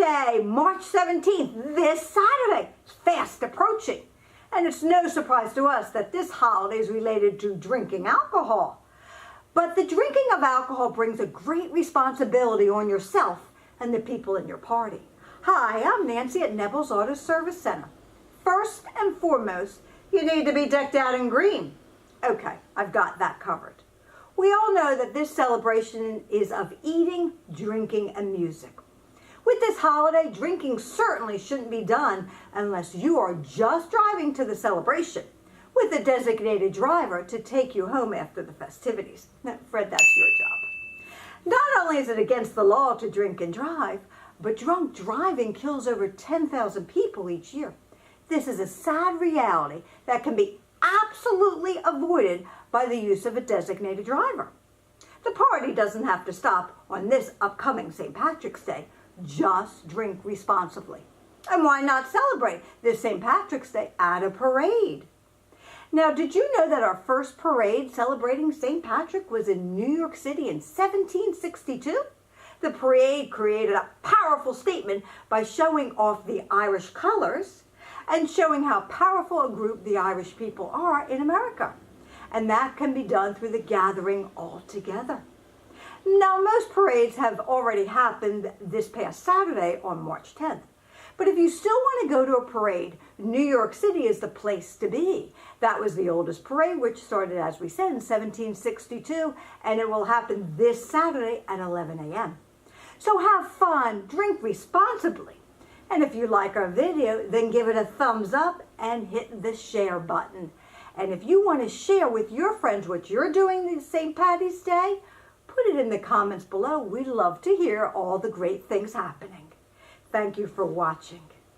birthday, March 17th, this Saturday. It's fast approaching. And it's no surprise to us that this holiday is related to drinking alcohol. But the drinking of alcohol brings a great responsibility on yourself and the people in your party. Hi, I'm Nancy at Kneble's Auto Service Center. First and foremost, you need to be decked out in green. Okay, I've got that covered. We all know that this celebration is of eating, drinking, and music. With this holiday, drinking certainly shouldn't be done unless you are just driving to the celebration with a designated driver to take you home after the festivities. Fred, that's your job. Not only is it against the law to drink and drive, but drunk driving kills over 10,000 people each year. This is a sad reality that can be absolutely avoided by the use of a designated driver. The party doesn't have to stop on this upcoming St. Patrick's Day. Just drink responsibly. And why not celebrate this St. Patrick's Day at a parade? Now, did you know that our first parade celebrating St. Patrick was in New York City in 1762? The parade created a powerful statement by showing off the Irish colors and showing how powerful a group the Irish people are in America. And that can be done through the gathering all together. Now, most parades have already happened this past Saturday on March 10th. But if you still want to go to a parade, New York City is the place to be. That was the oldest parade, which started, as we said, in 1762, and it will happen this Saturday at 11 a.m. So have fun, drink responsibly. And if you like our video, then give it a thumbs up and hit the share button. And if you want to share with your friends what you're doing this St. Patty's Day, put it in the comments below. We'd love to hear all the great things happening. Thank you for watching.